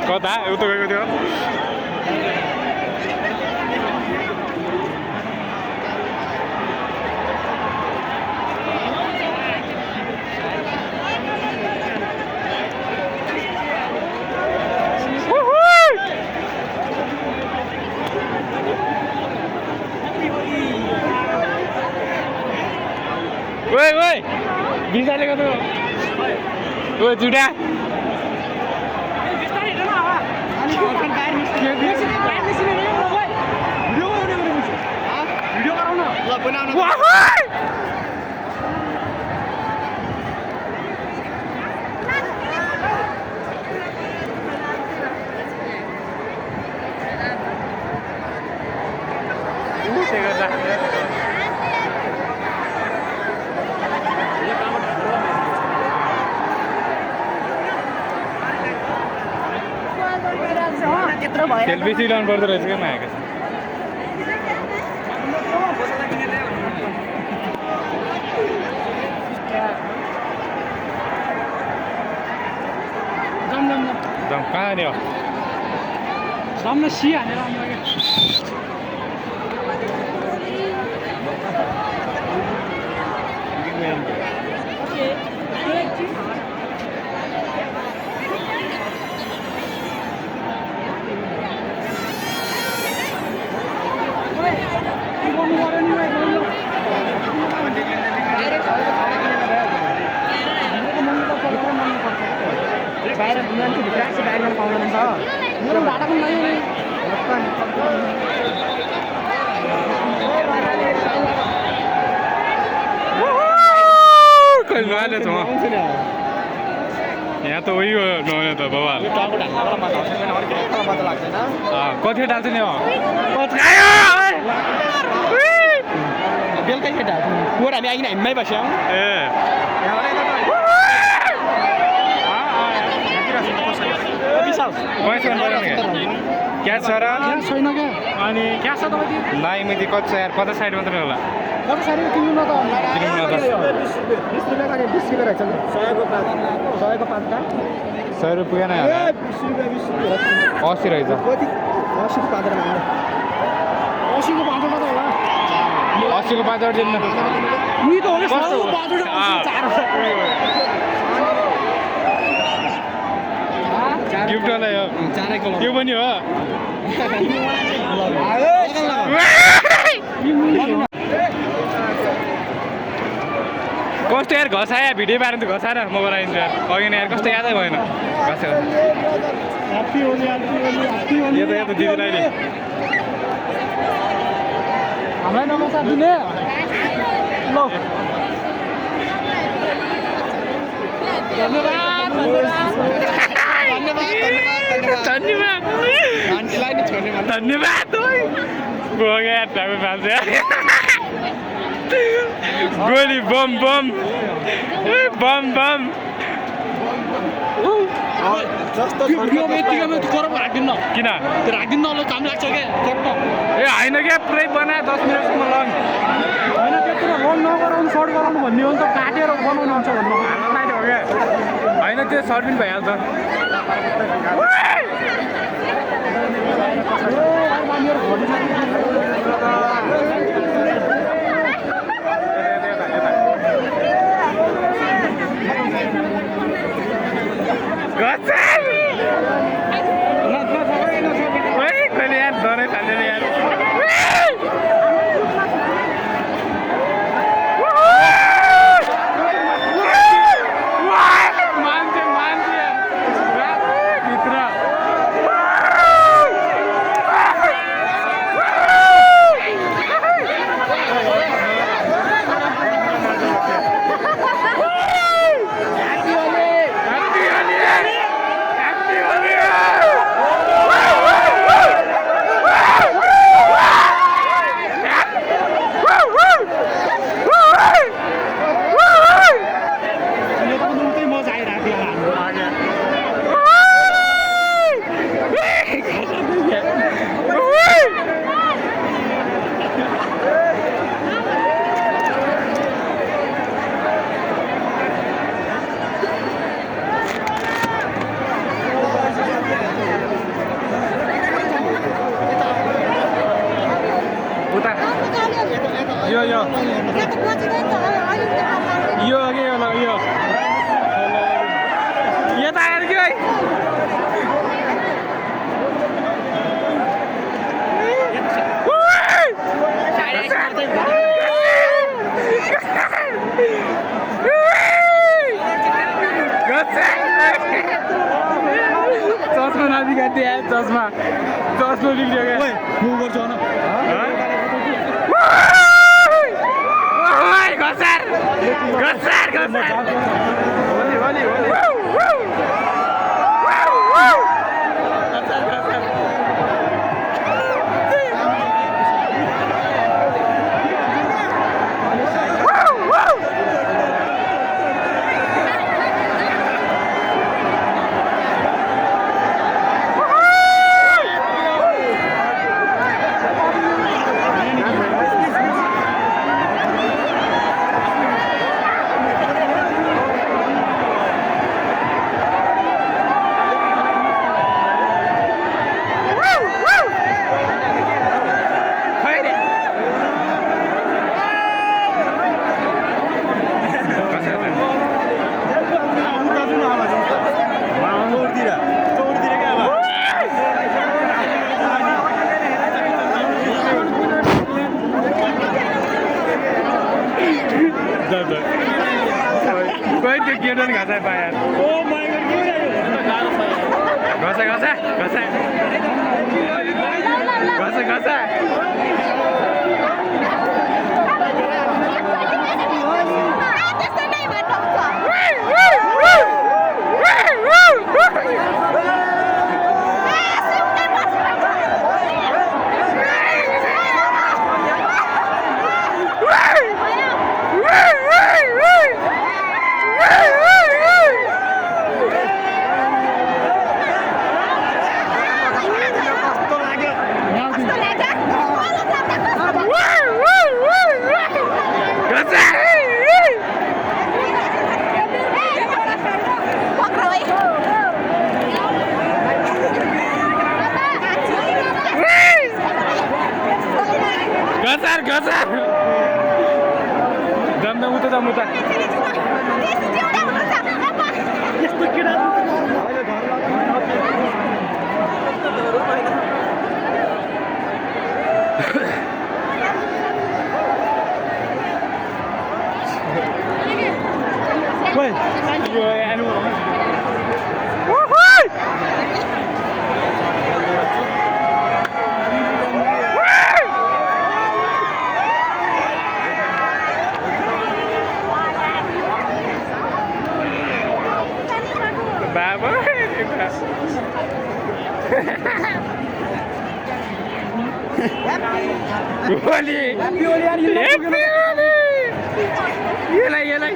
कता उता गएको थियो ओए ओए बिसाले कतो ओए जुडा भिडियो गराउन ल बनाउन सेल्फी सिडाउनु पर्दो रहेछ क्या मायाको जाउँ कहाँ नि हो जाउँ न सी हानेर बाहिर मान्छे भित्र आएको बाहिर पाउँदैन नि त मेरो भाडा पनि नै यहाँ त उही हो नहुने त बाबा कति डाल्छ नि बेलुकै केटा पोहोर हामी आइकन हामीमै बस्यौँ ए क्यास छ र छैन क्या अनि क्यास छ तपाईँ लाइ मैले कति छ यार 50 साइड मात्रै होला 50 साइड किन्नु न त 20 रुपैयाँ गरे 20 रुपैयाँ रहेछ 100 को 5 का 100 रुपैयाँ नै होला 20 रहेछ 80 को 5 माग्नु 80 को 5 मात्र होला 80 को 5 दिनु नि त हो के 100 को 5 गिफ्ट वाला हो त्यो पनि हो कस्तो यार घसाया भिडियो पारेर त घसाएर म बनाइदिन्छु यार अघि यार कस्तो यादै भएन घस्यो यो त दिदीलाई नि हामीलाई नमस्कार दिने ल धन्यवाद धन्यवाद गोली बम बम बम बम किन राखिदिन्न ल काम लाग्छ क्या ए होइन क्या पुरै बनायो 10 मिनटसम्म लङ होइन त्यत्रो लङ नगराउनु सर्ट गराउनु भन्ने हो नि त काटेर बनाउनु हुन्छ भन्नु हो क्या होइन त्यो सर्ट पनि भइहाल्छ यो यो यो अघि यो यो यता आएर कि है चस्मा नबिगाड्दै आयो चस्मा चस्मा बिग्रियो क्या म गर्छु न घसार घसार घसार कोही त्यो केटो नि घाँसा पायो घसा घसा घसा घसा घसा Gasar, gasar. Dam uta, dam uta. Woi, yo anu. Woohoo! Baba, Oli, ये लाई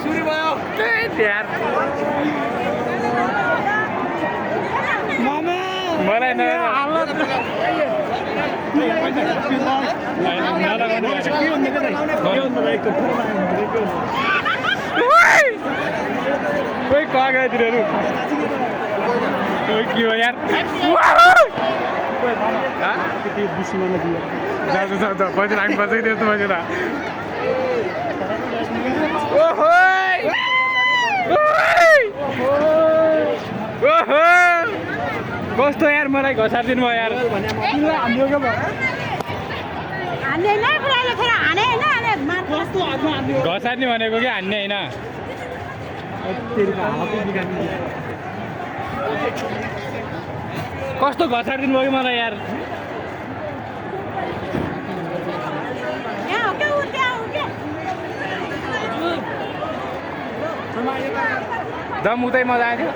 सूर्य भयो यार मामा मलाई न हालत कोही कागजहरू के हो यार पैसा राख्नुपर्छ कि त्यस्तो पैसा कस्तो यार मलाई घसारिदिनु भयो यार घसार्ने भनेको कि हान्ने होइन कस्तो घसारिदिनु भयो मलाई यार दम उतै मजा आयो